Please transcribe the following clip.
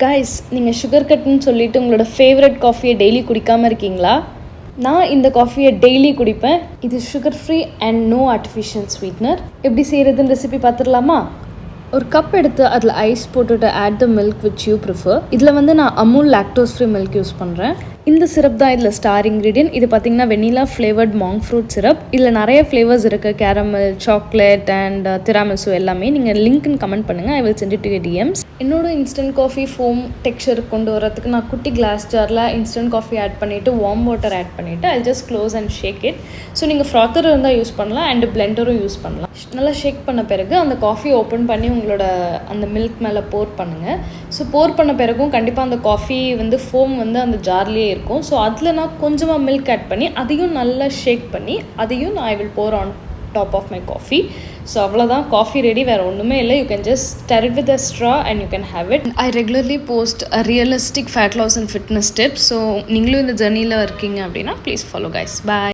Guys, நீங்கள் sugar கட்னு சொல்லிட்டு உங்களோட ஃபேவரட் காஃபியை டெய்லி குடிக்காமல் இருக்கீங்களா? நான் இந்த காஃபியை டெய்லி குடிப்பேன். இது sugar free and no artificial sweetener. எப்படி செய்கிறதுன்னு ரெசிபி பார்த்துடலாமா? ஒரு கப் எடுத்து அதில் ஐஸ் போட்டுட்டு add the milk which you prefer. இதில் நான் Amul lactose free milk use பண்ணுறேன். இந்த சிரப் தான் இதில் ஸ்டார் இன்க்ரீடியன்ட். இது பார்த்திங்கன்னா vanilla flavoured monk fruit syrup. இதில் நிறைய ஃப்ளேவர்ஸ் இருக்குது, கேரமல், சாக்லேட் அண்ட் திராமிசு எல்லாமே. நீங்கள் லிங்க்னு கமெண்ட் பண்ணுங்கள், I will send it to your DMs. என்னோட இன்ஸ்டன்ட் காஃபி ஃபோம் டெக்ஸ்சர் கொண்டு வரதுக்கு நான் குட்டி கிளாஸ் ஜாரில் இன்ஸ்டன்ட் காஃபி ஆட் பண்ணிவிட்டு வார்ம் வாட்டர் ஆட் பண்ணிவிட்டு I just close and shake it. So நீங்கள் ஃப்ராத்தர் இருந்தால் யூஸ் பண்ணலாம் அண்ட் பிளெண்டரும் யூஸ் பண்ணலாம். நல்லா ஷேக் பண்ண பிறகு அந்த காஃபி ஓப்பன் பண்ணி உங்களோட அந்த மில்க் மேலே போர் பண்ணுங்கள். ஸோ போர் பண்ண பிறகும் கண்டிப்பாக அந்த காஃபி ஃபோம் அந்த ஜார்லேயே இருக்கும். ஸோ அதில் நான் கொஞ்சமாக மில்க் ஆட் பண்ணி அதையும் நல்லா ஷேக் பண்ணி அதையும் நான் I will pour on top of my coffee. So அவ்வளோதான், காஃபி ரெடி. வேறு ஒன்றுமே இல்லை. You can just stir it with a straw and you can have it. I regularly post a realistic fat loss and fitness tips. So நீங்களும் இந்த ஜர்னியில் இருக்கீங்க அப்படின்னா please follow guys. Bye.